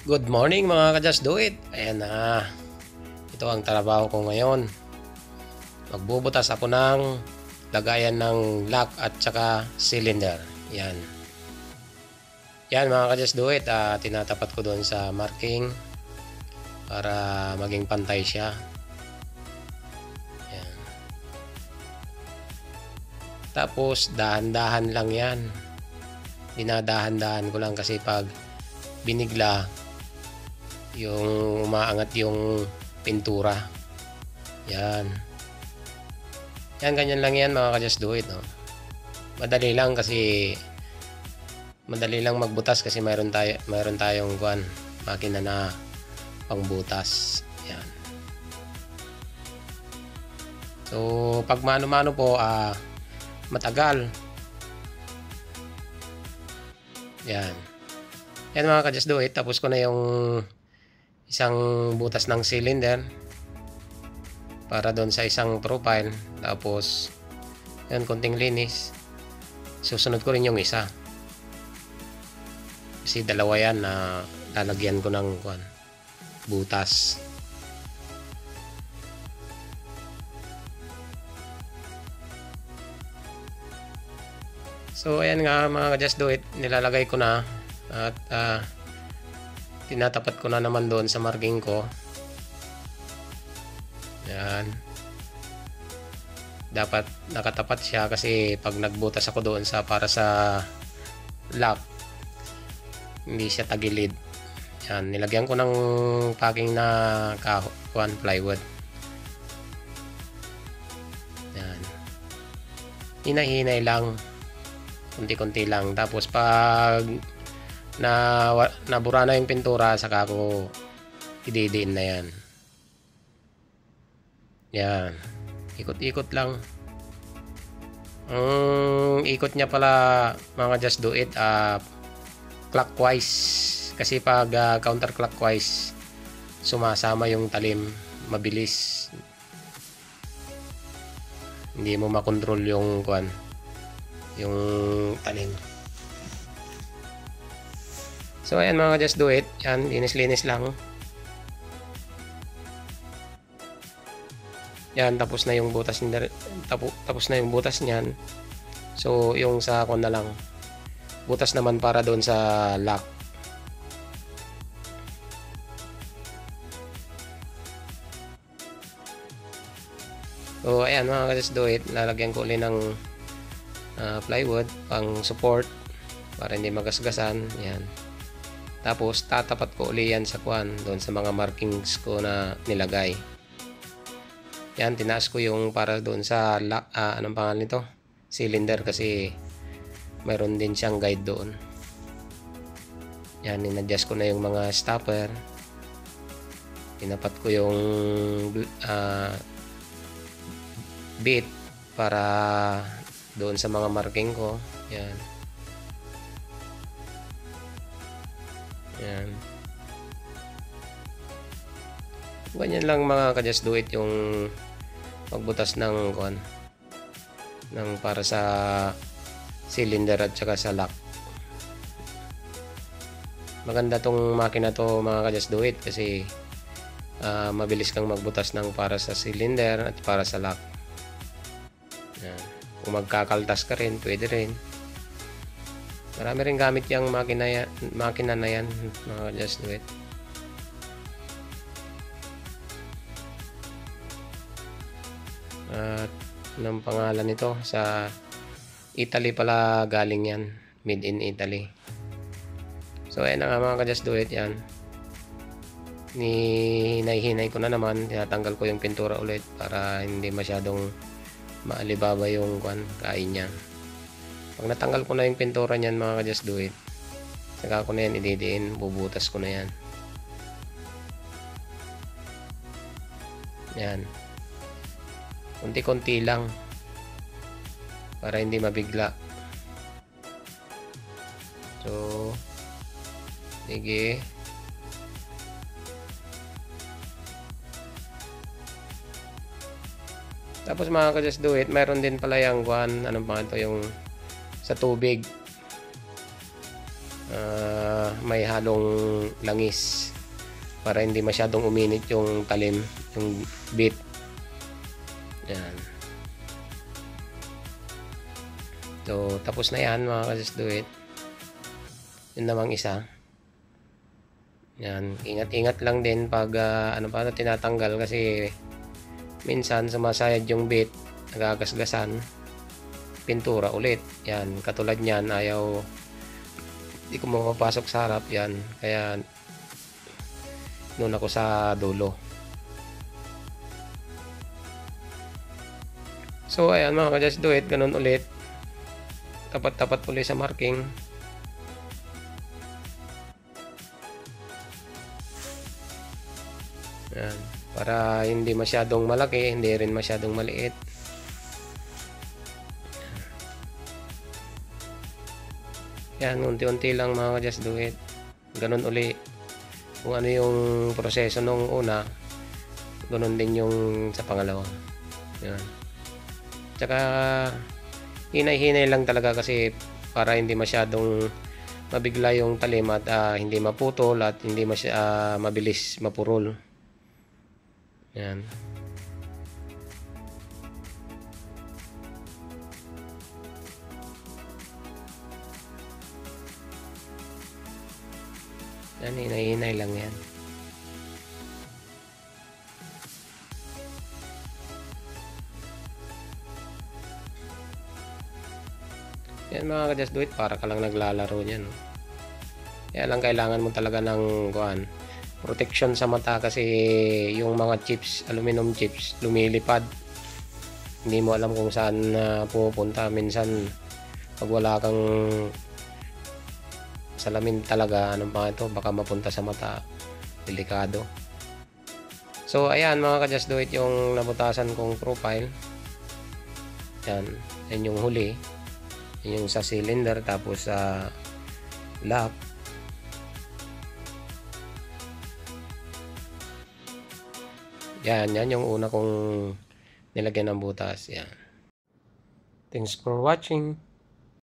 Good morning mga ka-Just Do It. Ayan na. Ito ang trabaho ko ngayon. Magbubutas ako ng lagayan ng lock at saka cylinder. Yan. Yan mga ka-Just Do It. Tinatapat ko doon sa marking para maging pantay siya. Yan. Tapos dahan-dahan lang yan. Dinadahan-dahan ko lang kasi pag binigla yung umaangat yung pintura. Yan. Yan, ganyan lang yan mga ka-Just Do It, no? Madali lang kasi madali lang magbutas kasi mayroon tayong makina na pangbutas. Yan. So, pag mano-mano po matagal. Yan. Yan mga ka-Just Do It. Tapos ko na yung isang butas ng cylinder para doon sa isang profile. Tapos yan, konting linis. Susunod ko rin yung isa kasi dalawa yan na lalagyan ko ng butas. So ayan nga mga ka-Just Do It, nilalagay ko na at tinatapat ko na naman doon sa marking ko. Yan. Dapat nakatapat siya kasi pag nagbutas ako doon para sa lock, hindi siya tagilid. Yan, nilagyan ko ng packing na plywood. Yan. Hinay-hinay lang. Kunti-kunti lang. Tapos pag nabura na yung pintura, saka ko ididiin na yan. Yan. Ikot-ikot lang. Ang ikot niya pala mga Just Do It clockwise. Kasi pag counterclockwise, sumasama yung talim. Mabilis. Hindi mo makontrol yung yung talim. So ayan mga Just Do It. Yan, linis-linis lang. Yan, tapos na yung butas niyan. So yung sa na lang. Butas naman para doon sa lock. So ayan mga Just Do It, lalagyan ko ulit ng plywood pang support para hindi magasgasan. Yan. Tapos tatapat ko ulit yan sa doon sa mga markings ko na nilagay. Yan, tinaas ko yung para doon sa anong pangalan nito? Cylinder, kasi mayroon din siyang guide doon. Yan, in-adjust ko na yung mga stopper. Tinapat ko yung bit para doon sa mga marking ko. Yan. Yan. Ganyan lang mga ka-Just Do It yung pagbutas ng para sa cylinder at saka sa lock. Maganda tong makina to mga ka-Just Do It kasi mabilis kang magbutas ng para sa cylinder at para sa lock. Yan. Kung magkakaltas ka rin, pwede rin. Marami rin gamit yung makina na yan mga Just Do It. At anong pangalan nito? Sa Italy pala galing yan. Made in Italy. So ayan na nga mga ka-Just Do It. Yan. Hinay-hinay ko na naman. Tinatanggal ko yung pintura ulit para hindi masyadong maalibaba yung kain niya. Pag natanggal ko na yung pintura niyan mga ka-Just Do It, saka ko na yan ididiin. Bubutas ko na yan. Yan. Kunti-kunti lang para hindi mabigla. So sige. Tapos mga ka-Just Do It, mayroon din pala yung anong pangalan to, yung sa tubig. may halong langis para hindi masyadong uminit yung talim, yung bit. Yan. So tapos na yan mga ka-just do it. Yun namang isa. Yan, ingat-ingat lang din pag paano tinatanggal kasi minsan sumasayad yung bit, nagagasgasan, pintura ulit. Yan, katulad niyan, hindi ko mapapasok sa harap yan, kaya doon ako sa dulo. So ayan mga ka-just do it, ganun ulit, tapat-tapat ulit sa marking. Yan, para hindi masyadong malaki, hindi rin masyadong maliit. Yan, unti-unti lang mga ka-just do it. Ganun uli. Kung ano yung proseso nung una, ganun din yung sa pangalawa. Yan. Tsaka hinay-hinay lang talaga kasi para hindi masyadong mabigla yung talim at hindi maputol at hindi mabilis mapurol. Yan. Yan, hinay-hinay lang yan. Yan mga ka-just do it, para ka lang naglalaro niyan. Kaya lang kailangan mo talaga ng protection sa mata kasi yung mga chips, aluminum chips, lumilipad. Hindi mo alam kung saan pupunta. Minsan pag wala kang salamin talaga, ito, baka mapunta sa mata. Delikado. So ayan mga ka-just do it, yung nabutasan kong profile. Yan yung huli. Yan yung sa cylinder, tapos sa lock. Yan yung una kong nilagyan ng butas. Yan. Thanks for watching.